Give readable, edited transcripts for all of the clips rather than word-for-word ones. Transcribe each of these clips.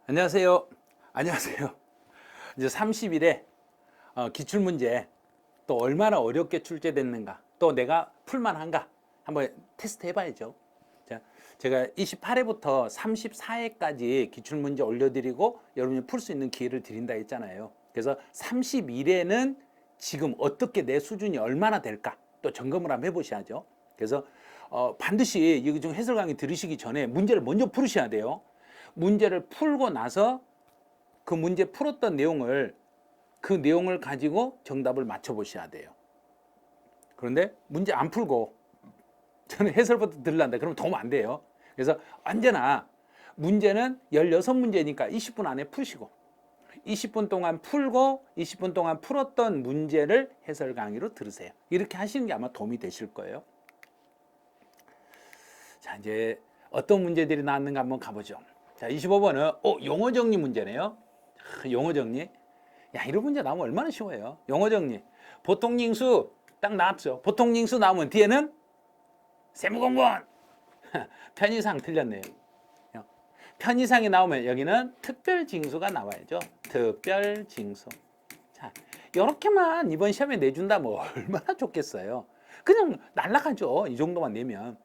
안녕하세요. 안녕하세요. 이제 30일에 기출문제 또 얼마나 어렵게 출제됐는가, 또 내가 풀만한가 한번 테스트 해봐야죠. 자, 제가 28회부터 34회까지 기출문제 올려드리고 여러분이 풀 수 있는 기회를 드린다 했잖아요. 그래서 31회는 지금 어떻게 내 수준이 얼마나 될까 또 점검을 한번 해보셔야죠. 그래서 반드시 이거 좀 해설 강의 들으시기 전에 문제를 먼저 풀으셔야 돼요. 문제를 풀고 나서 그 문제 풀었던 내용을 그 내용을 가지고 정답을 맞춰보셔야 돼요. 그런데 문제 안 풀고 저는 해설부터 들란다 그러면 도움 안 돼요. 그래서 언제나 문제는 16문제니까 20분 안에 푸시고 20분 동안 풀고 20분 동안 풀었던 문제를 해설 강의로 들으세요. 이렇게 하시는 게 아마 도움이 되실 거예요. 자, 이제 어떤 문제들이 나왔는가 한번 가보죠. 자, 25번은 용어 정리 문제네요. 용어 정리. 야, 이런 문제 나오면 얼마나 쉬워요. 용어 정리. 보통징수 딱 나왔죠. 보통징수 나오면 뒤에는 세무공무원. 편의상 틀렸네요. 편의상이 나오면 여기는 특별징수가 나와야죠. 특별징수. 자, 이렇게만 이번 시험에 내준다면 얼마나 좋겠어요. 그냥 날라가죠. 이 정도만 내면.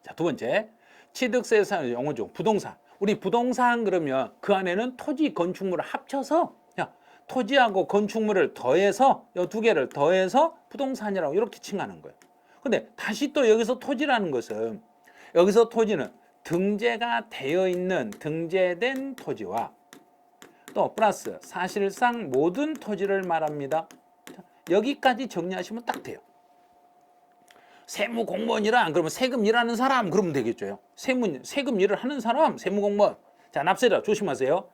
자, 두 번째. 취득세에서 용어죠. 부동산. 우리 부동산 그러면 그 안에는 토지, 건축물을 합쳐서 토지하고 건축물을 더해서 이 두 개를 더해서 부동산이라고 이렇게 칭하는 거예요. 근데 다시 또 여기서 토지라는 것은 여기서 토지는 등재가 되어 있는 등재된 토지와 또 플러스 사실상 모든 토지를 말합니다. 여기까지 정리하시면 딱 돼요. 세무 공무원이란 그러면 세금 일하는 사람 그러면 되겠죠. 세금 일을 하는 사람 세무 공무원. 자, 납세자 조심하세요.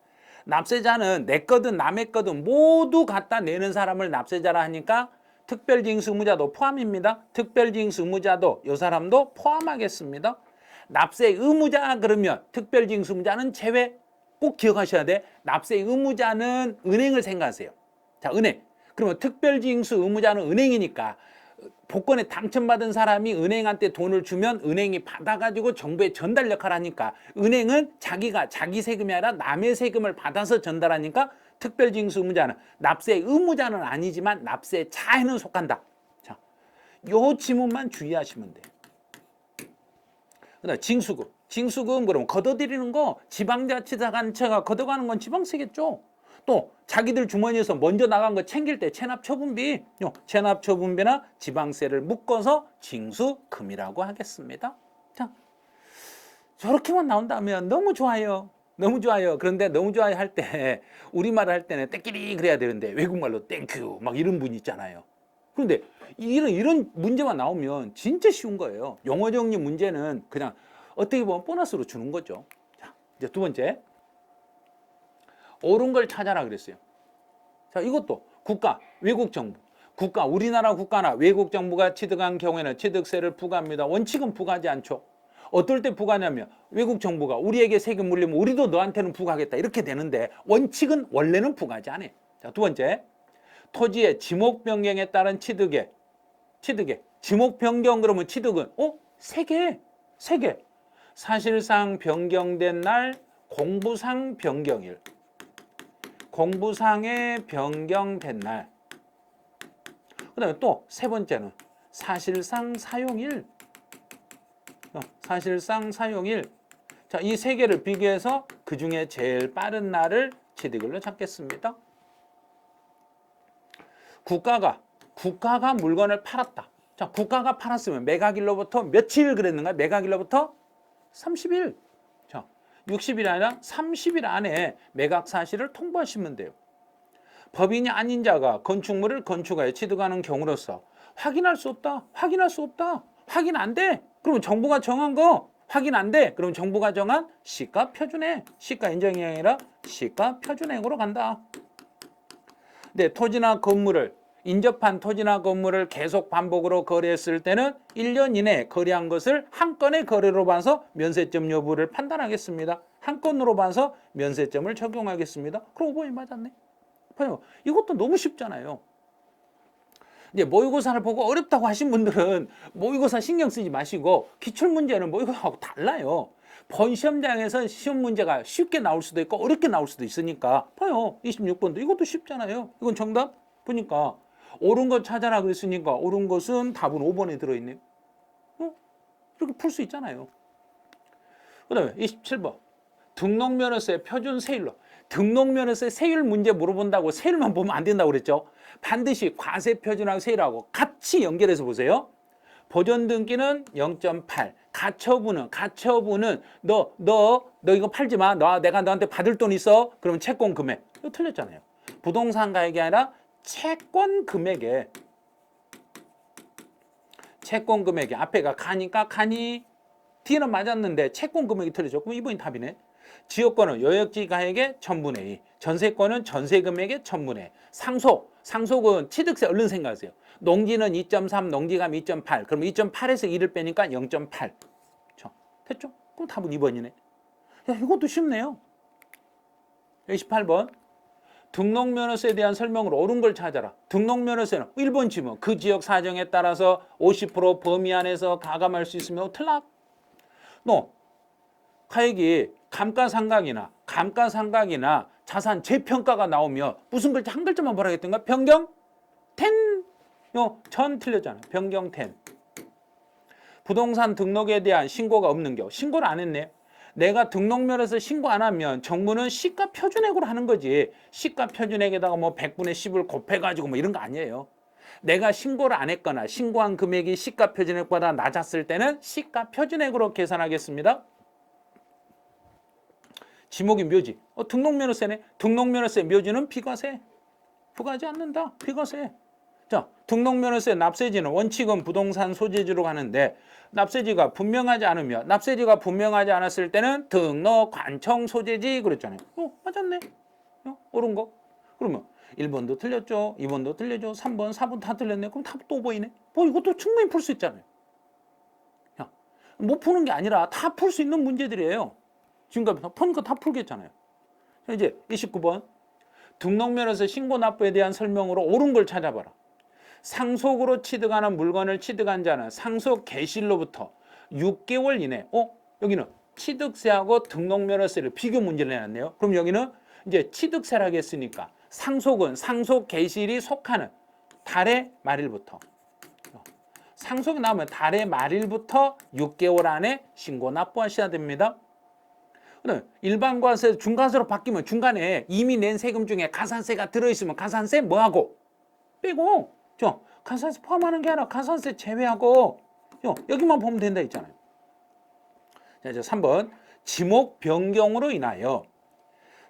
납세자는 내 거든 남의 거든 모두 갖다 내는 사람을 납세자라 하니까 특별징수 의무자도 포함입니다. 특별징수 의무자도 이 사람도 포함하겠습니다. 납세 의무자 그러면 특별징수 의무자는 제외. 꼭 기억하셔야 돼. 납세 의무자는 은행을 생각하세요. 자, 은행. 그러면 특별징수 의무자는 은행이니까 복권에 당첨받은 사람이 은행한테 돈을 주면 은행이 받아가지고 정부에 전달 역할을 하니까 은행은 자기가 자기 세금이 아니라 남의 세금을 받아서 전달하니까 특별징수 의무자는 납세 의무자는 아니지만 납세자에는 속한다. 자, 요 지문만 주의하시면 돼요. 그다음 징수금. 징수금 그러면 걷어들이는 거 지방자치단체가 걷어가는 건 지방세겠죠. 또 자기들 주머니에서 먼저 나간 거 챙길 때 체납처분비, 체납처분비나 지방세를 묶어서 징수금이라고 하겠습니다. 자, 저렇게만 나온다면 너무 좋아요. 너무 좋아요. 그런데 너무 좋아요 할 때 우리말 할 때는 땡끼리 그래야 되는데 외국말로 땡큐 막 이런 분 있잖아요. 그런데 이런 문제만 나오면 진짜 쉬운 거예요. 용어 정리 문제는 그냥 어떻게 보면 보너스로 주는 거죠. 자, 이제 두 번째. 옳은 걸 찾아라 그랬어요. 자, 이것도 국가, 외국 정부. 국가, 우리나라 국가나 외국 정부가 취득한 경우에는 취득세를 부과합니다. 원칙은 부과하지 않죠. 어떨 때 부과하냐면 외국 정부가 우리에게 세금 물리면 우리도 너한테는 부과하겠다 이렇게 되는데 원칙은 원래는 부과하지 않아요. 자, 두 번째. 토지의 지목 변경에 따른 취득에 지목 변경 그러면 취득은 세 개. 사실상 변경된 날 공부상 변경일. 공부상에 변경된 날. 그 다음에 또 세 번째는 사실상 사용일. 사실상 사용일. 자, 이 세 개를 비교해서 그 중에 제일 빠른 날을 취득일로 찾겠습니다. 국가가 물건을 팔았다. 자, 국가가 팔았으면 매각일로부터 며칠 그랬는가? 매각일로부터 30일. 60일 아니라 30일 안에 매각 사실을 통보하시면 돼요. 법인이 아닌 자가 건축물을 건축하여 취득하는 경우로서 확인할 수 없다. 확인 안 돼. 그러면 정부가 정한 거 확인 안 돼. 그럼 정부가 정한 시가 표준액. 시가 인정이 아니라 시가 표준액으로 간다. 네, 인접한 토지나 건물을 계속 반복으로 거래했을 때는 1년 이내에 거래한 것을 한 건의 거래로 봐서 면세점 여부를 판단하겠습니다. 한 건으로 봐서 면세점을 적용하겠습니다. 그럼 5번이 맞았네. 봐요. 이것도 너무 쉽잖아요. 이제 모의고사를 보고 어렵다고 하신 분들은 모의고사 신경 쓰지 마시고 기출문제는 모의고사하고 달라요. 본 시험장에서 시험 문제가 쉽게 나올 수도 있고 어렵게 나올 수도 있으니까 봐요. 26번도 이것도 쉽잖아요. 이건 정답 보니까 옳은 것 찾아라 그랬으니까 옳은 것은 답은 5번에 들어있네요. 이렇게 풀 수 있잖아요. 그 다음에 27번 등록면허세 표준 세율로 등록면허세 세율 문제 물어본다고 세율만 보면 안 된다고 그랬죠. 반드시 과세표준하고 세율하고 같이 연결해서 보세요. 보존등기는 0.8 가처분은 너 이거 팔지 마. 내가 너한테 받을 돈 있어. 그러면 채권 금액. 이거 틀렸잖아요. 부동산 가액이 아니라 채권 금액에 앞에가 가니까 가니 D는 맞았는데 채권 금액이 틀렸죠. 그럼 이번이 답이네. 지역권은 요역지 가액의 1000분의 2, 전세권은 전세 금액의 1000분의 2. 상속은 취득세 얼른 생각하세요. 농지는 2.3, 농지감 2.8. 그럼 2.8에서 2를 빼니까 0.8. 됐죠? 그럼 답은 2번이네. 야, 이것도 쉽네요. 28번. 등록면허세에 대한 설명으로 옳은 걸 찾아라. 등록면허세는 1번 지문. 그 지역 사정에 따라서 50% 범위 안에서 가감할 수 있으며 틀락. 가액이 감가상각이나 자산 재평가가 나오면 무슨 글자 한 글자만 보라겠던가? 변경? 전 틀렸잖아. 변경 10. 부동산 등록에 대한 신고가 없는 경우. 신고를 안 했네. 내가 등록면에서 신고 안 하면 정부는 시가 표준액으로 하는 거지. 시가 표준액에다가 뭐 100분의 10을 곱해가지고 뭐 이런 거 아니에요. 내가 신고를 안 했거나 신고한 금액이 시가 표준액보다 낮았을 때는 시가 표준액으로 계산하겠습니다. 지목인 묘지. 등록면허세네. 등록면허세 묘지는 비과세. 부과하지 않는다. 비과세. 자, 등록면허세 납세지는 원칙은 부동산 소재지로 가는데 납세지가 분명하지 않았을 때는 등록 관청 소재지 그랬잖아요. 맞았네. 옳은 거. 그러면 1번도 틀렸죠. 2번도 틀렸죠. 3번, 4번 다 틀렸네. 그럼 답 또 보이네. 이것도 충분히 풀 수 있잖아요. 못 푸는 게 아니라 다 풀 수 있는 문제들이에요. 지금까지 푸는 거 다 풀겠잖아요. 이제 29번. 등록면허세 신고 납부에 대한 설명으로 옳은 걸 찾아봐라. 상속으로 취득하는 물건을 취득한 자는 상속 개시일로부터 6개월 이내. 여기는 취득세하고 등록면허세를 비교 문제를 내놨네요. 그럼 여기는 이제 취득세라고 했으니까 상속은 상속 개시일이 속하는 달의 말일부터. 상속이 나오면 달의 말일부터 6개월 안에 신고 납부하셔야 됩니다. 일반 과세 중과세로 바뀌면 중간에 이미 낸 세금 중에 가산세가 들어있으면 가산세 뭐하고? 빼고. 가산세 포함하는 게 아니라 가산세 제외하고 여기만 보면 된다 했잖아요. 자, 이제 3번. 지목 변경으로 인하여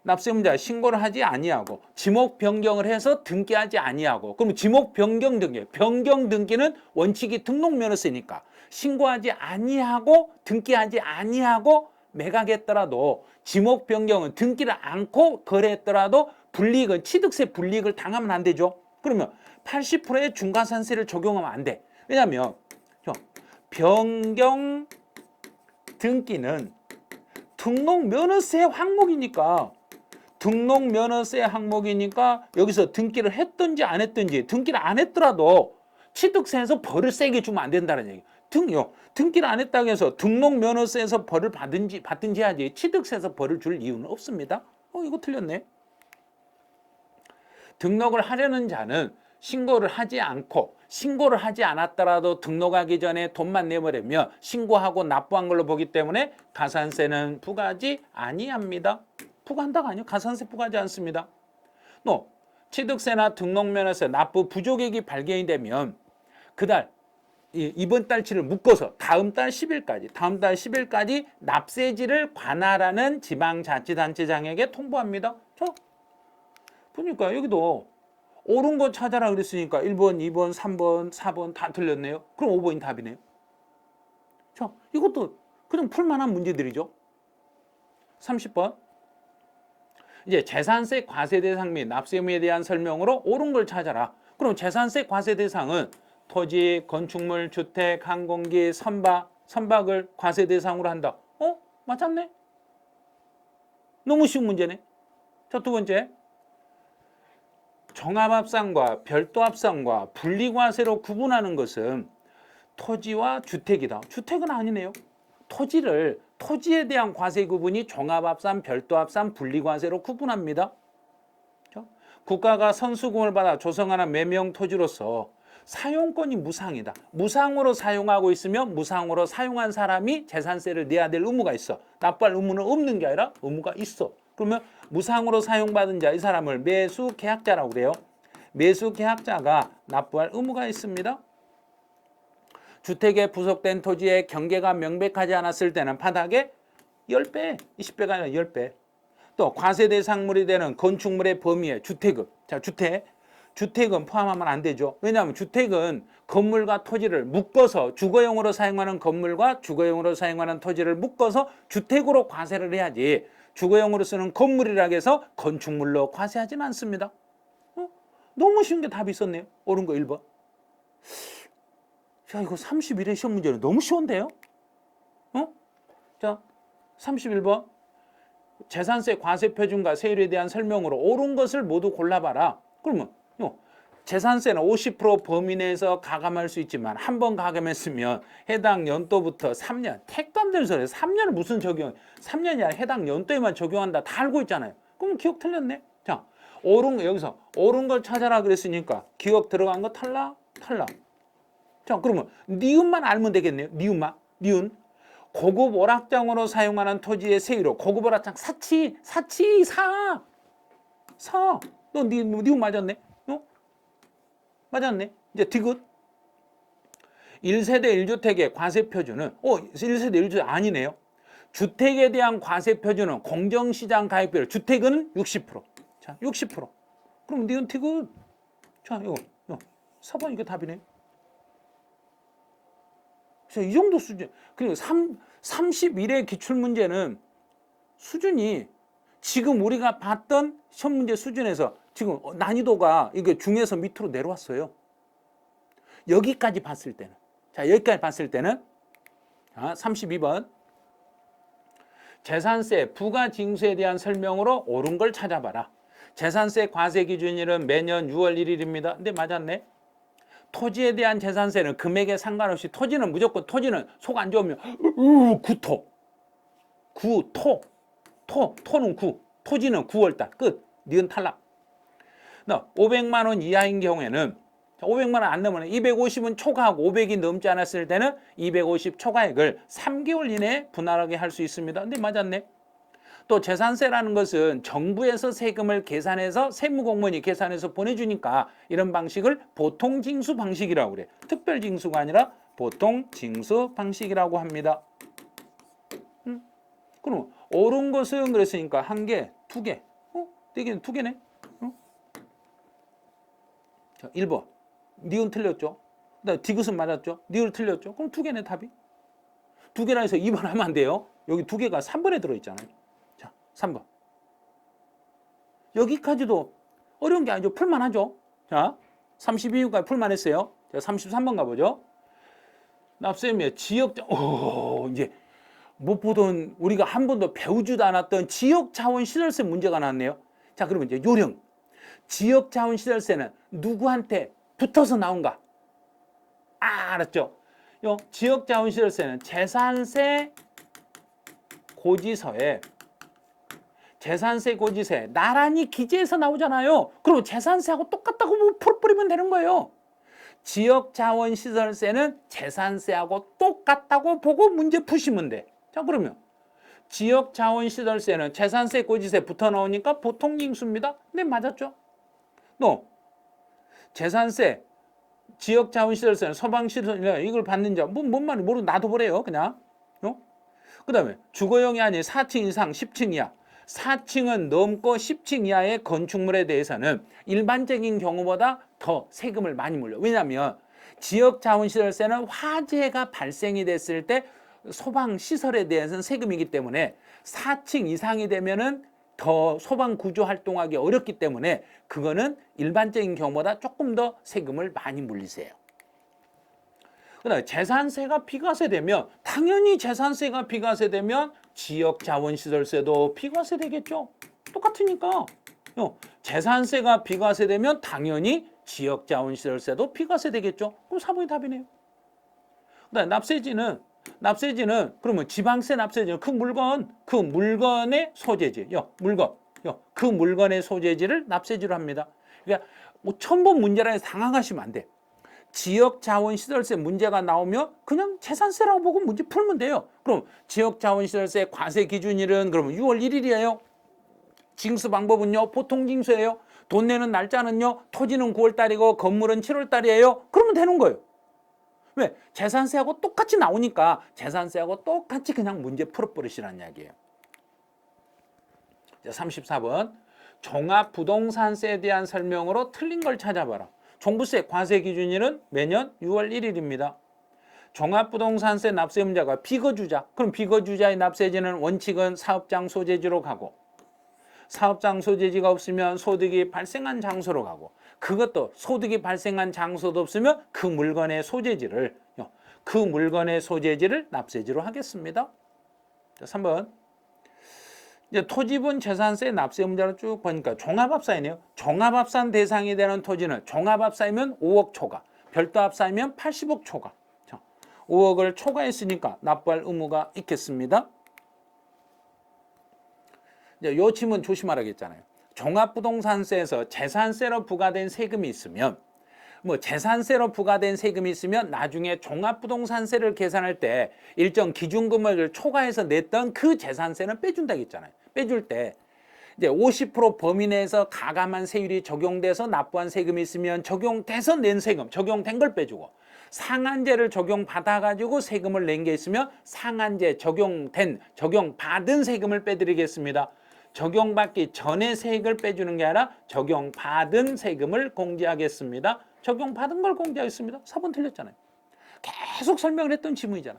납세문자 신고를 하지 아니하고 지목 변경을 해서 등기하지 아니하고 그러면 지목 변경 등기는 원칙이 등록면허세니까 신고하지 아니하고 등기하지 아니하고 매각했더라도 지목 변경은 등기를 않고 거래했더라도 불이익은 취득세 불이익을 당하면 안 되죠. 그러면 80%의 중과산세를 적용하면 안 돼. 왜냐하면 변경 등기는 등록면허세 항목이니까 여기서 등기를 했든지 안 했든지 등기를 안 했더라도 취득세에서 벌을 세게 주면 안 된다는 얘기. 등기를 안 했다고 해서 등록면허세에서 벌을 받든지 해야지 취득세에서 벌을 줄 이유는 없습니다. 이거 틀렸네. 등록을 하려는 자는 신고를 하지 않았더라도 등록하기 전에 돈만 내버리면 신고하고 납부한 걸로 보기 때문에 가산세는 부과하지 아니합니다. 부과한다가 아니요. 가산세 부과하지 않습니다. 취득세나 등록면허세 납부 부족액이 발견이 되면 그달 이번 달치를 묶어서 다음 달 10일까지 납세지를 관할하는 지방자치단체장에게 통보합니다. 보니까 여기도 옳은 거 찾아라 그랬으니까 1번, 2번, 3번, 4번 다 틀렸네요. 그럼 5번이 답이네요. 이것도 그냥 풀만한 문제들이죠. 30번. 이제 재산세 과세 대상 및 납세 의무에 대한 설명으로 옳은 걸 찾아라. 그럼 재산세 과세 대상은 토지, 건축물, 주택, 항공기, 선박을 과세 대상으로 한다. 맞았네. 너무 쉬운 문제네. 자, 두 번째. 종합합산과 별도합산과 분리과세로 구분하는 것은 토지와 주택이다. 주택은 아니네요. 토지에 대한 과세 구분이 종합합산, 별도합산, 분리과세로 구분합니다. 국가가 선수금을 받아 조성하는 매명 토지로서 사용권이 무상이다. 무상으로 사용하고 있으면 무상으로 사용한 사람이 재산세를 내야 될 의무가 있어. 납부할 의무는 없는 게 아니라 의무가 있어. 그러면 무상으로 사용받은 자, 이 사람을 매수계약자라고 그래요. 매수계약자가 납부할 의무가 있습니다. 주택에 부속된 토지의 경계가 명백하지 않았을 때는 바닥에 10배, 20배가 아니라 10배. 또 과세 대상물이 되는 건축물의 범위에 주택은, 자, 주택은 포함하면 안 되죠. 왜냐하면 주택은 건물과 토지를 묶어서 주거용으로 사용하는 건물과 주거용으로 사용하는 토지를 묶어서 주택으로 과세를 해야지, 주거용으로 쓰는 건물이라고 해서 건축물로 과세하지는 않습니다. 너무 쉬운 게 답이 있었네요. 옳은 거 1번. 자, 이거 31회 시험 문제는 너무 쉬운데요? 자, 31번. 재산세 과세 표준과 세율에 대한 설명으로 옳은 것을 모두 골라봐라. 그러면 재산세는 50% 범위 내에서 가감할 수 있지만 한 번 가감했으면 해당 연도부터 3년, 택도 안 되는 소리예요. 3년을 무슨 적용, 3년이 아니라 해당 연도에만 적용한다. 다 알고 있잖아요. 그럼 기억 틀렸네. 자, 여기서 옳은 걸 찾아라 그랬으니까 기억 들어간 거 탈락. 자, 그러면 니은만 알면 되겠네요. 니은. 고급 오락장으로 사용하는 토지의 세율로 고급 오락장 사치. 너 니은 맞았네. 맞았네. 이제 디귿. 1세대 1주택의 과세 표준은 1세대 1주택 아니네요. 주택에 대한 과세 표준은 공정시장 가액비율. 주택은 60%. 자, 60%. 그럼 니은 디귿. 자, 이거 4번 이게 답이네. 이 정도 수준. 그리고 31회 기출문제는 수준이 지금 우리가 봤던 시험 문제 수준에서 지금 난이도가 이게 중에서 밑으로 내려왔어요. 여기까지 봤을 때는. 자, 여기까지 봤을 때는 32번. 재산세 부가징수에 대한 설명으로 옳은 걸 찾아봐라. 재산세 과세 기준일은 매년 6월 1일입니다. 근데 맞았네. 토지에 대한 재산세는 금액에 상관없이 토지는 무조건 토지는 속 안 좋으면 토는 9, 토지는 9월달 끝. 니은 탈락. 500만 원 이하인 경우에는 500만 원 안 넘으면 250은 초과하고 500이 넘지 않았을 때는 250 초과액을 3개월 이내에 분할하게 할 수 있습니다. 근데 맞았네. 또 재산세라는 것은 정부에서 세금을 계산해서 세무공무원이 계산해서 보내주니까 이런 방식을 보통징수 방식이라고 그래. 특별징수가 아니라 보통징수 방식이라고 합니다. 그럼 옳은 것은 그랬으니까 1개, 2개. 되게 2개네. 자, 1번. 니은 틀렸죠. 그다음에 디귿은 맞았죠. 니은 틀렸죠. 그럼 2개네 답이. 2개라 해서 2번 하면 안 돼요. 여기 2개가 3번에 들어있잖아요. 3번. 여기까지도 어려운 게 아니죠. 풀만하죠. 자, 32까지 풀만했어요. 자, 33번 가보죠. 납세의 지역자, 이제 못 보던, 우리가 한 번도 배우지도 않았던 지역자원시설세 문제가 나왔네요. 자, 그러면 이제 요령. 지역자원시설세는 누구한테 붙어서 나온가? 알았죠? 지역자원시설세는 재산세 고지서에 재산세 고지세 나란히 기재해서 나오잖아요. 그럼 재산세하고 똑같다고 풀어버리면 되는 거예요. 지역자원시설세는 재산세하고 똑같다고 보고 문제 푸시면 돼. 자, 그러면 지역자원시설세는 재산세 고지세 붙어 나오니까 보통징수입니다. 네, 맞았죠? 또 재산세 지역자원시설세는 소방시설 이걸 받는 자 뭔 말이 모르고 놔둬버려요. 그냥. 그 다음에 주거용이 아닌 4층 이상 10층 이하 4층은 넘고 10층 이하의 건축물에 대해서는 일반적인 경우보다 더 세금을 많이 물려. 왜냐하면 지역자원시설세는 화재가 발생이 됐을 때 소방시설에 대해서는 세금이기 때문에 4층 이상이 되면은 더 소방 구조 활동하기 어렵기 때문에 그거는 일반적인 경우보다 조금 더 세금을 많이 물리세요. 그다음에 재산세가 비과세되면 당연히 재산세가 비과세되면 지역자원시설세도 비과세되겠죠. 똑같으니까. 재산세가 비과세되면 당연히 지역자원시설세도 비과세되겠죠. 그럼 4번이 답이네요. 그다음 납세지는 그러면 지방세 납세지는 그 물건의 소재지, 그 물건의 소재지를 납세지로 합니다. 그러니까 처음 본 문제라서 당황하시면 안 돼. 지역자원시설세 문제가 나오면 그냥 재산세라고 보고 문제 풀면 돼요. 그럼 지역자원시설세 과세 기준일은 그러면 6월 1일이에요. 징수 방법은요, 보통 징수예요. 돈 내는 날짜는요, 토지는 9월 달이고 건물은 7월 달이에요. 그러면 되는 거예요. 왜? 재산세하고 똑같이 나오니까 재산세하고 똑같이 그냥 문제 풀어버리시라는 이야기예요. 34번. 종합부동산세에 대한 설명으로 틀린 걸 찾아봐라. 종부세 과세 기준일은 매년 6월 1일입니다. 종합부동산세 납세 문제가 비거주자. 그럼 비거주자의 납세지는 원칙은 사업장 소재지로 가고, 사업장 소재지가 없으면 소득이 발생한 장소로 가고, 그것도 소득이 발생한 장소도 없으면 그 물건의 소재지를 납세지로 하겠습니다. 자, 3번. 이제 토지분 재산세 납세 문제를 쭉 보니까 종합합사이네요. 종합합산 대상이 되는 토지는 종합합사이면 5억 초과, 별도합사이면 80억 초과. 자, 5억을 초과했으니까 납부할 의무가 있겠습니다. 이제 요 질문 조심하라겠잖아요. 종합부동산세에서 재산세로 부과된 세금이 있으면, 재산세로 부과된 세금이 있으면 나중에 종합부동산세를 계산할 때 일정 기준금액을 초과해서 냈던 그 재산세는 빼준다고 했잖아요. 빼줄 때 이제 50% 범위 내에서 가감한 세율이 적용돼서 납부한 세금이 있으면 적용돼서 낸 세금, 적용된 걸 빼주고, 상한제를 적용받아가지고 세금을 낸 게 있으면 상한제 적용받은 세금을 빼드리겠습니다. 적용받기 전에 세액을 빼주는 게 아니라 적용받은 세금을 공제하겠습니다. 적용받은 걸 공제하겠습니다. 4번 틀렸잖아요. 계속 설명을 했던 지문이잖아.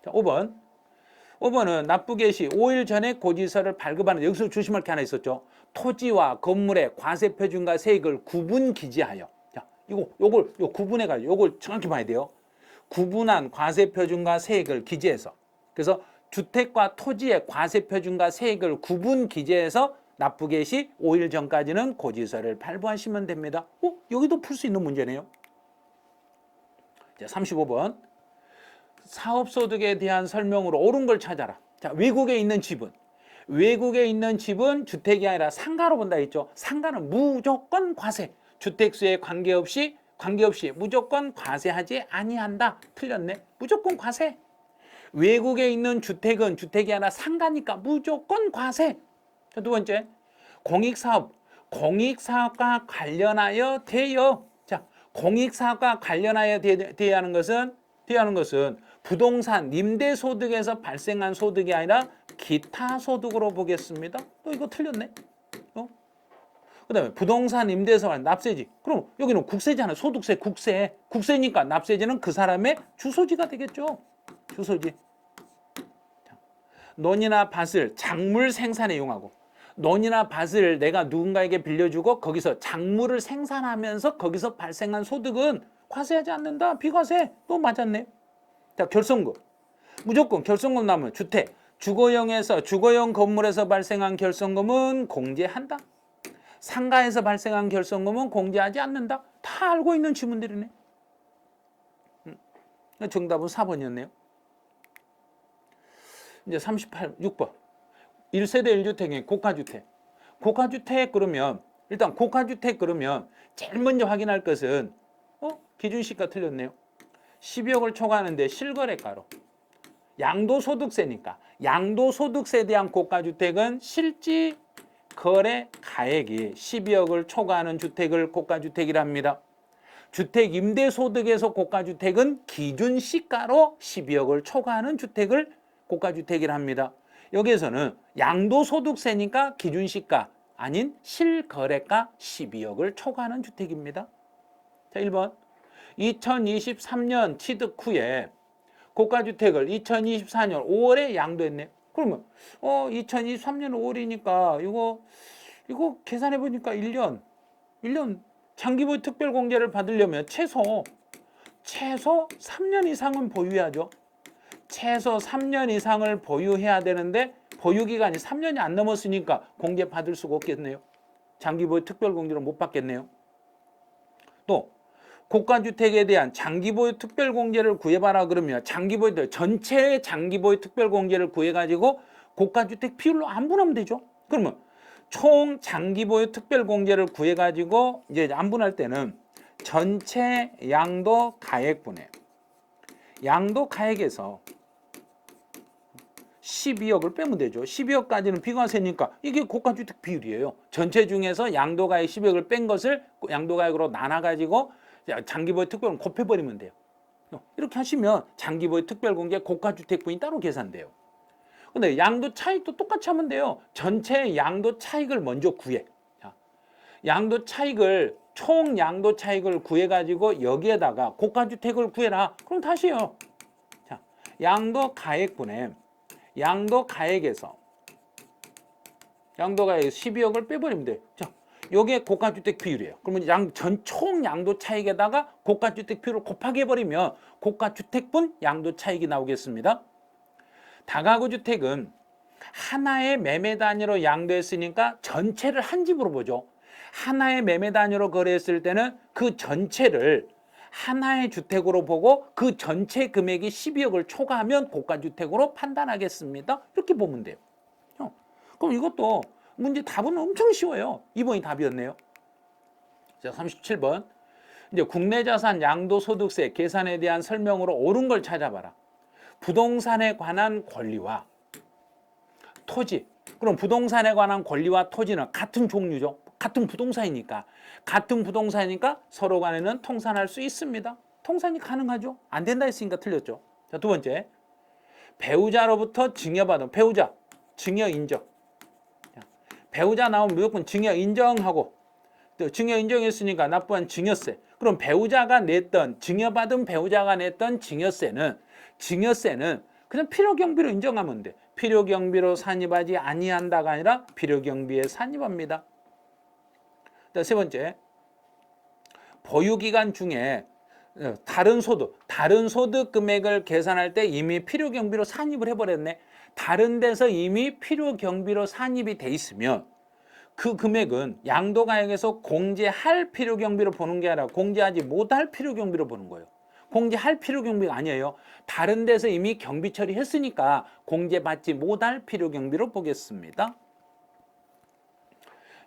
자, 5번은 납부 개시 5일 전에 고지서를 발급하는, 여기서 조심할 게 하나 있었죠. 토지와 건물의 과세 표준과 세액을 구분 기재하여. 자, 요걸 구분해가지고 요걸 정확히 봐야 돼요. 구분한 과세 표준과 세액을 기재해서, 그래서 주택과 토지의 과세 표준과 세액을 구분 기재해서 납부 개시 5일 전까지는 고지서를 발부하시면 됩니다. 여기도 풀 수 있는 문제네요. 자, 35번. 사업소득에 대한 설명으로 옳은 걸 찾아라. 자, 외국에 있는 집은 주택이 아니라 상가로 본다 했죠. 상가는 무조건 과세. 주택수에 관계없이 무조건 과세하지 아니한다. 틀렸네. 무조건 과세. 외국에 있는 주택은 주택이 아니라 상가니까 무조건 과세. 자, 두 번째, 공익사업과 관련하여 대여. 자, 공익사업과 관련하여 대여하는 것은 부동산 임대소득에서 발생한 소득이 아니라 기타 소득으로 보겠습니다. 또 이거 틀렸네. 그 다음에 부동산 임대에서 납세지. 그럼 여기는 국세잖아요. 소득세, 국세니까 납세지는 그 사람의 주소지가 되겠죠. 주소지. 논이나 밭을 작물 생산에 이용하고, 논이나 밭을 내가 누군가에게 빌려주고 거기서 작물을 생산하면서 거기서 발생한 소득은 과세하지 않는다. 비과세. 또 맞았네. 자, 결손금. 무조건 결손금 나오면 주거용 건물에서 발생한 결손금은 공제한다. 상가에서 발생한 결손금은 공제하지 않는다. 다 알고 있는 지문들이네. 정답은 4번이었네요. 이제 6번. 1세대 1주택의 고가주택 그러면 제일 먼저 확인할 것은 기준시가 틀렸네요. 12억을 초과하는데 실거래가로. 양도소득세니까 양도소득세에 대한 고가주택은 실지 거래 가액이 12억을 초과하는 주택을 고가주택이라 합니다. 주택 임대소득에서 고가주택은 기준시가로 12억을 초과하는 주택을 고가주택이라 합니다. 여기에서는 양도소득세니까 기준시가 아닌 실거래가 12억을 초과하는 주택입니다. 자, 1번. 2023년 취득 후에 고가주택을 2024년 5월에 양도했네. 그러면 2023년 5월이니까 이거 계산해 보니까 1년 장기보유 특별공제를 받으려면 최소 3년 이상은 보유해야죠. 최소 3년 이상을 보유해야 되는데 보유기간이 3년이 안 넘었으니까 공제 받을 수가 없겠네요. 장기보유 특별공제를 못 받겠네요. 또 고가주택에 대한 장기보유 특별공제를 구해봐라 그러면 장기보유 전체 장기보유 특별공제를 구해가지고 고가주택 비율로 안분하면 되죠. 그러면 총 장기보유 특별공제를 구해가지고 이제 안분할 때는 전체 양도 가액분의 양도 가액에서 12억을 빼면 되죠. 12억까지는 비과세니까 이게 고가주택 비율이에요. 전체 중에서 양도가액 12억을 뺀 것을 양도가액으로 나눠가지고 장기보유 특별공제 곱해버리면 돼요. 이렇게 하시면 장기보유 특별공제 고가주택분이 따로 계산돼요. 근데 양도 차익도 똑같이 하면 돼요. 전체 양도 차익을 먼저 구해. 양도 차익을 총 양도 차익을 구해가지고 여기에다가 고가주택을 구해라. 그럼 다시요. 자, 양도 가액분의 양도 가액에서 12억을 빼버리면 돼. 자, 요게 고가주택 비율이에요. 그러면 총 양도 차익에다가 고가주택 비율을 곱하게 해버리면 고가주택분 양도 차익이 나오겠습니다. 다가구 주택은 하나의 매매 단위로 양도했으니까 전체를 한 집으로 보죠. 하나의 매매 단위로 거래했을 때는 그 전체를 하나의 주택으로 보고 그 전체 금액이 12억을 초과하면 고가주택으로 판단하겠습니다. 이렇게 보면 돼요. 그럼 이것도 문제 답은 엄청 쉬워요. 2번이 답이었네요. 자, 37번. 이제 국내 자산 양도소득세 계산에 대한 설명으로 옳은 걸 찾아봐라. 부동산에 관한 권리와 토지. 그럼 부동산에 관한 권리와 토지는 같은 종류죠. 같은 부동산이니까 서로 간에는 통산할 수 있습니다. 통산이 가능하죠. 안 된다 했으니까 틀렸죠. 자, 두 번째. 배우자로부터 증여받은 배우자 증여 인정. 자, 배우자 나오면 무조건 증여 인정하고 또 증여 인정했으니까 납부한 증여세. 그럼 배우자가 냈던 증여받은 배우자가 냈던 증여세는 그냥 필요경비로 인정하면 돼. 필요경비로 산입하지 아니한다가 아니라 필요경비에 산입합니다. 세 번째, 보유기간 중에 다른 소득 금액을 계산할 때 이미 필요경비로 산입을 해버렸네. 다른 데서 이미 필요경비로 산입이 돼 있으면 그 금액은 양도가액에서 공제할 필요경비로 보는 게 아니라 공제하지 못할 필요경비로 보는 거예요. 공제할 필요경비가 아니에요. 다른 데서 이미 경비 처리했으니까 공제받지 못할 필요경비로 보겠습니다.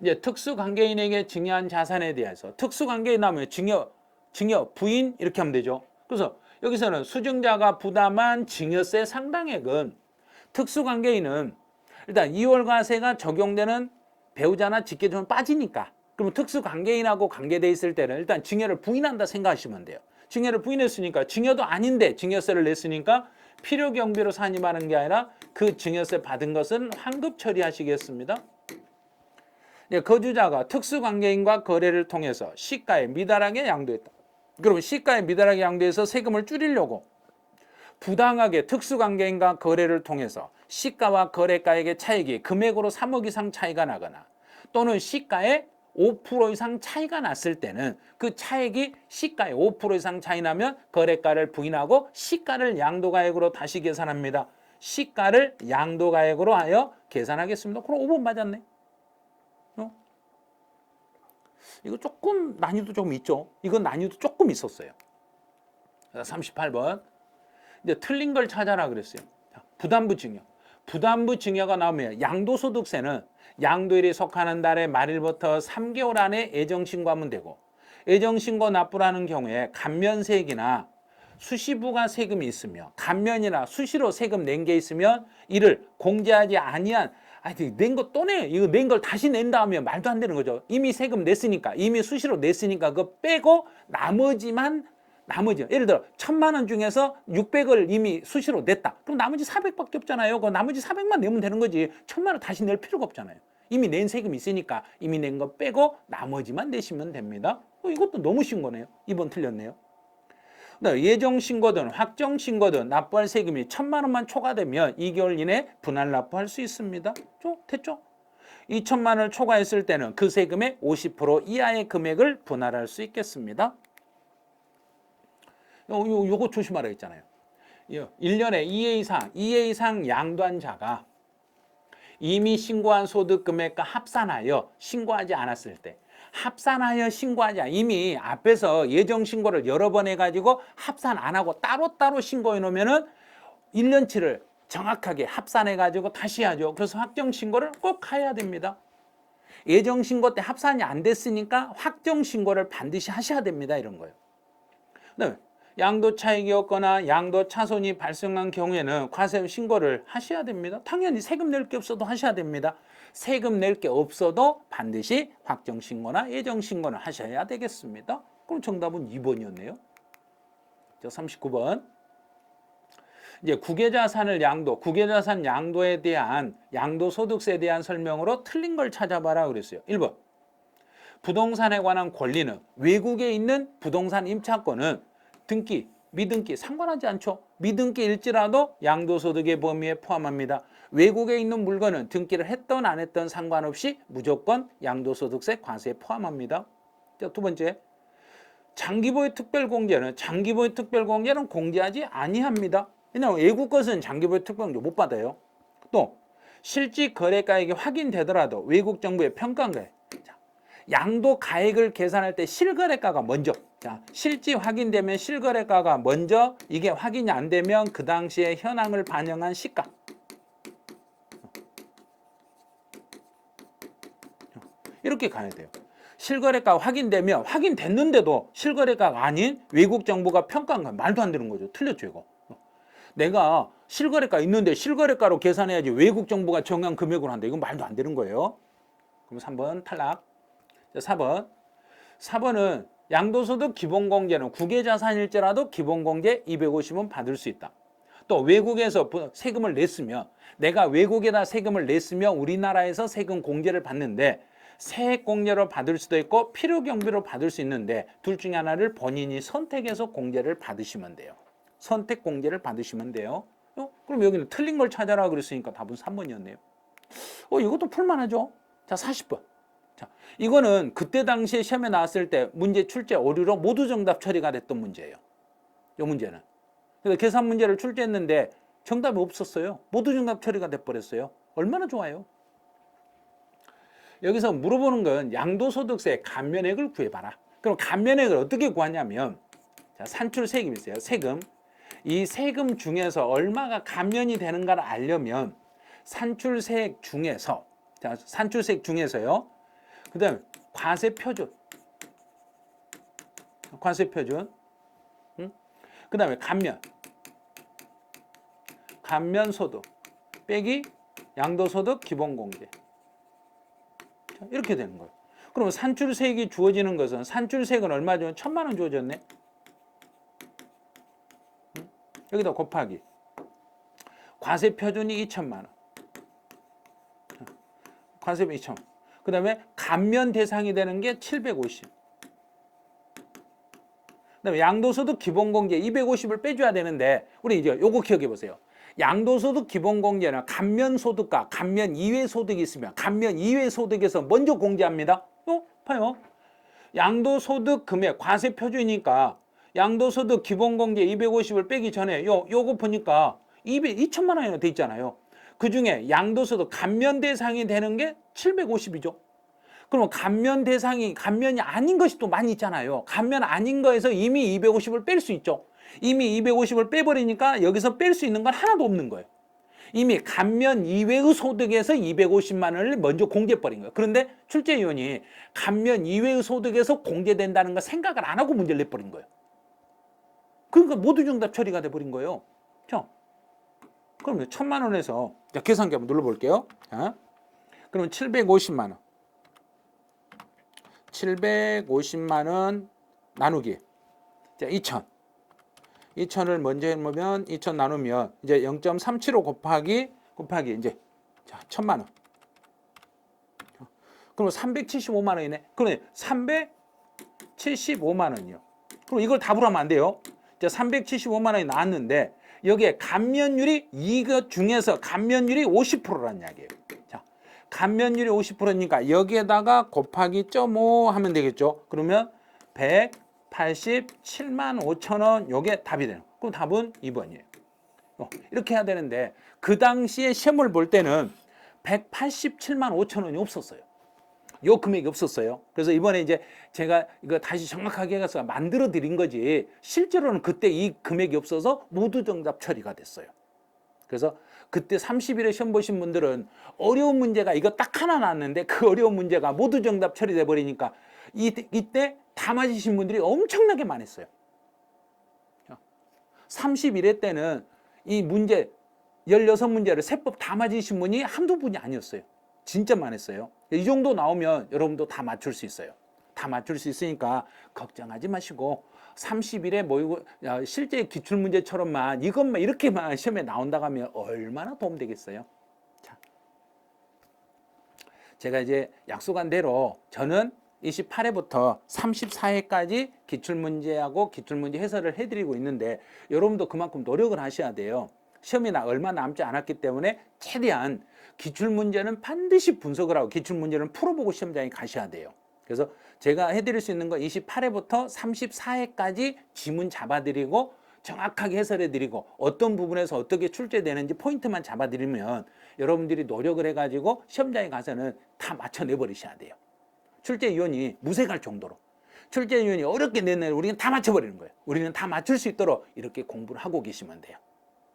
이제 특수관계인에게 증여한 자산에 대해서 특수관계인 나오면 증여 부인 이렇게 하면 되죠. 그래서 여기서는 수증자가 부담한 증여세 상당액은 특수관계인은 일단 2월과세가 적용되는 배우자나 직계존은 빠지니까 그러면 특수관계인하고 관계돼 있을 때는 일단 증여를 부인한다 생각하시면 돼요. 증여를 부인했으니까 증여도 아닌데 증여세를 냈으니까 필요경비로 산입하는 게 아니라 그 증여세 받은 것은 환급 처리하시겠습니다. 거주자가 특수관계인과 거래를 통해서 시가에 미달하게 양도했다. 그러면 시가에 미달하게 양도해서 세금을 줄이려고 부당하게 특수관계인과 거래를 통해서 시가와 거래가액의 차익이 금액으로 3억 이상 차이가 나거나 또는 시가에 5% 이상 차이가 났을 때는 그 차익이 시가에 5% 이상 차이 나면 거래가를 부인하고 시가를 양도가액으로 다시 계산합니다. 시가를 양도가액으로 하여 계산하겠습니다. 그럼 5번 맞았네. 이거 조금 난이도 좀 있죠. 이건 난이도 조금 있었어요. 38번. 이제 틀린 걸 찾아라 그랬어요. 부담부 증여. 부담부 증여가 나오면 양도소득세는 양도일이 속하는 달의 말일부터 3개월 안에 애정신고하면 되고 애정신고 납부라는 경우에 감면세액이나 수시부가 세금이 있으며 감면이나 수시로 세금 낸 게 있으면 이를 공제하지 아니한 낸 거 또 내. 이거 낸 걸 다시 낸 다음에 말도 안 되는 거죠. 이미 세금 냈으니까 이미 수시로 냈으니까 그거 빼고 나머지 예를 들어 1,000만 원 중에서 600을 이미 수시로 냈다. 그럼 나머지 400밖에 없잖아요. 그 나머지 400만 내면 되는 거지. 1,000만 원 다시 낼 필요가 없잖아요. 이미 낸 세금이 있으니까 이미 낸 거 빼고 나머지만 내시면 됩니다. 이것도 너무 쉬운 거네요. 2번 틀렸네요. 예정신고든 확정신고든 납부할 세금이 1,000만 원만 초과되면 2개월 이내 분할 납부할 수 있습니다. 됐죠? 2,000만 원을 초과했을 때는 그 세금의 50% 이하의 금액을 분할할 수 있겠습니다. 요거 조심하라 했잖아요. 1년에 2회 이상 양도한 자가 이미 신고한 소득 금액과 합산하여 신고하지 않았을 때, 합산하여 신고하지 이미 앞에서 예정 신고를 여러 번 해가지고 합산 안 하고 따로따로 신고해 놓으면은 1년치를 정확하게 합산해 가지고 다시 하죠. 그래서 확정 신고를 꼭 해야 됩니다. 예정 신고 때 합산이 안 됐으니까 확정 신고를 반드시 하셔야 됩니다. 이런 거예요. 그다음에 양도 차익이 없거나 양도 차손이 발생한 경우에는 과세 신고를 하셔야 됩니다. 당연히 세금 낼 게 없어도 하셔야 됩니다. 세금 낼 게 없어도 반드시 확정 신고나 예정 신고를 하셔야 되겠습니다. 그럼 정답은 2번이었네요. 39번. 이제 국외자산을 양도, 국외자산 양도에 대한 양도소득세에 대한 설명으로 틀린 걸 찾아봐라 그랬어요. 1번. 부동산에 관한 권리는 외국에 있는 부동산 임차권은 등기, 미등기 상관하지 않죠. 미등기일지라도 양도소득의 범위에 포함합니다. 외국에 있는 물건은 등기를 했던 안 했던 상관없이 무조건 양도소득세 과세에 포함합니다. 자, 두 번째. 장기보유 특별공제는 공제하지 아니합니다. 왜냐하면 외국 것은 장기보유 특별공제 못 받아요. 또 실질 거래가액이 확인되더라도 외국 정부의 평가가액, 양도 가액을 계산할 때 실거래가가 먼저, 실질 확인되면 실거래가가 먼저, 이게 확인이 안 되면 그 당시에 현황을 반영한 시가, 이렇게 가야 돼요. 실거래가 확인되면 확인됐는데도 실거래가가 아닌 외국 정부가 평가한 건 말도 안 되는 거죠. 틀렸죠 이거. 내가 실거래가 있는데 실거래가로 계산해야지 외국 정부가 정한 금액으로 한다. 이건 말도 안 되는 거예요. 그럼 3번 탈락. 자, 4번은 양도소득 기본공제는 국외자산일지라도 기본공제 250원 받을 수 있다. 또 외국에서 세금을 냈으면, 내가 외국에다 세금을 냈으면 우리나라에서 세금 공제를 받는데 세액 공제로 받을 수도 있고 필요 경비로 받을 수 있는데 둘 중에 하나를 본인이 선택해서 공제를 받으시면 돼요. 선택 공제를 받으시면 돼요. 그럼 여기는 틀린 걸 찾아라 그랬으니까 답은 3번이었네요. 이것도 풀만하죠. 자, 40번. 자, 이거는 그때 당시에 시험에 나왔을 때 문제 출제 오류로 모두 정답 처리가 됐던 문제예요. 이 문제는. 그래서 계산 문제를 출제했는데 정답이 없었어요. 모두 정답 처리가 돼버렸어요. 얼마나 좋아요. 여기서 물어보는 건 양도소득세 감면액을 구해봐라. 그럼 감면액을 어떻게 구하냐면, 자, 산출세금이 있어요. 세금. 이 세금 중에서 얼마가 감면이 되는가를 알려면 산출세액 중에서, 자, 산출세액 중에서요. 그 다음에 과세표준. 그 다음에 감면소득 빼기 양도소득 기본공제. 이렇게 되는 거예요. 그러면 산출세액이 주어지는 것은, 산출세액은 얼마 주면 1,000만 원 주어졌네. 여기다 곱하기 과세표준이 2,000만 원. 과세표 2,000원. 그 다음에 감면 대상이 되는 게 750. 그 다음에 양도소득 기본공제 250을 빼줘야 되는데, 우리 이제 요거 기억해 보세요. 양도소득 기본공제는 감면소득과 감면 이외 소득이 있으면 감면 이외 소득에서 먼저 공제합니다. 봐요. 양도소득 금액 과세표준이니까 양도소득 기본공제 250을 빼기 전에 요거 보니까 2,000만 원이나 돼 있잖아요. 그 중에 양도소득 감면 대상이 되는 게 750이죠. 그러면 감면 대상이 감면이 아닌 것이 또 많이 있잖아요. 감면 아닌 거에서 이미 250을 뺄 수 있죠. 이미 250을 빼버리니까 여기서 뺄 수 있는 건 하나도 없는 거예요. 이미 감면 이외의 소득에서 250만 원을 먼저 공제해버린 거예요. 그런데 출제위원이 감면 이외의 소득에서 공제된다는 거 생각을 안 하고 문제를 내버린 거예요. 그러니까 모두 정답 처리가 돼버린 거예요. 자, 그러면 1,000만 원에서, 자, 계산기 한번 눌러볼게요. 자, 그러면 750만 원. 750만 원 나누기. 자, 2,000을 먼저 해놓으면 2,000 나누면 이제 0.375 곱하기 이제, 자, 1,000만 원. 그럼 375만 원이네. 그러네. 375만 원이요. 그럼 이걸 답으로 하면 안 돼요. 자, 375만 원이 나왔는데 여기에 감면율이, 이것 중에서 감면율이 50%라는 이야기예요. 자, 감면율이 50%니까 여기에다가 곱하기 0.5 하면 되겠죠. 그러면 187만 5천 원, 요게 답이 되는 거예요. 그럼 답은 2번이에요. 이렇게 해야 되는데 그 당시에 시험을 볼 때는 187만 5천 원이 없었어요. 요 금액이 없었어요. 그래서 이번에 이제 제가 이거 다시 정확하게 해서 만들어 드린 거지, 실제로는 그때 이 금액이 없어서 모두 정답 처리가 됐어요. 그래서 그때 30일에 시험 보신 분들은 어려운 문제가 이거 딱 하나 나왔는데 그 어려운 문제가 모두 정답 처리돼 버리니까 이때 다 맞으신 분들이 엄청나게 많았어요. 31회 때는 이 문제 16문제를 세법 다 맞으신 분이 한두 분이 아니었어요. 진짜 많았어요. 이 정도 나오면 여러분도 다 맞출 수 있어요. 다 맞출 수 있으니까 걱정하지 마시고 30일에 모이고 실제 기출문제처럼만 이것만 이렇게만 시험에 나온다고 하면 얼마나 도움되겠어요. 자, 제가 이제 약속한 대로 저는 28회부터 34회까지 기출문제하고 기출문제 해설을 해드리고 있는데 여러분도 그만큼 노력을 하셔야 돼요. 시험이 얼마 남지 않았기 때문에 최대한 기출문제는 반드시 분석을 하고 기출문제는 풀어보고 시험장에 가셔야 돼요. 그래서 제가 해드릴 수 있는 건 28회부터 34회까지 지문 잡아드리고 정확하게 해설해드리고 어떤 부분에서 어떻게 출제되는지 포인트만 잡아드리면 여러분들이 노력을 해가지고 시험장에 가서는 다 맞춰내버리셔야 돼요. 출제위원이 무색할 정도로. 출제위원이 어렵게 냈는데 우리는 다 맞춰버리는 거예요. 우리는 다 맞출 수 있도록 이렇게 공부를 하고 계시면 돼요.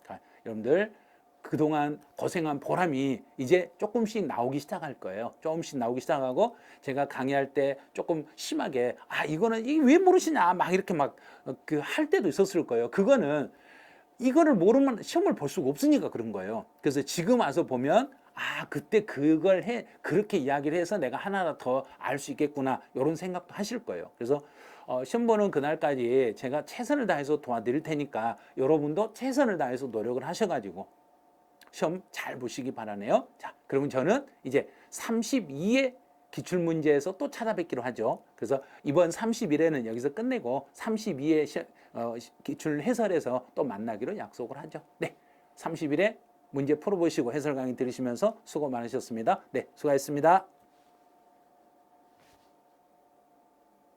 그러니까 여러분들 그동안 고생한 보람이 이제 조금씩 나오기 시작할 거예요. 조금씩 나오기 시작하고 제가 강의할 때 조금 심하게 이거는 이게 왜 모르시냐 막 이렇게 막 그 할 때도 있었을 거예요. 그거는 이거를 모르면 시험을 볼 수가 없으니까 그런 거예요. 그래서 지금 와서 보면 그때 그걸 그렇게 이야기를 해서 내가 하나 더 알 수 있겠구나 이런 생각도 하실 거예요. 그래서 시험 보는 그날까지 제가 최선을 다해서 도와드릴 테니까 여러분도 최선을 다해서 노력을 하셔가지고 시험 잘 보시기 바라네요. 자, 그러면 저는 이제 32회 기출문제에서 또 찾아뵙기로 하죠. 그래서 이번 31회는 여기서 끝내고 32회 기출 해설에서 또 만나기로 약속을 하죠. 네, 30일에 문제 풀어보시고 해설 강의 들으시면서 수고 많으셨습니다. 네, 수고하셨습니다.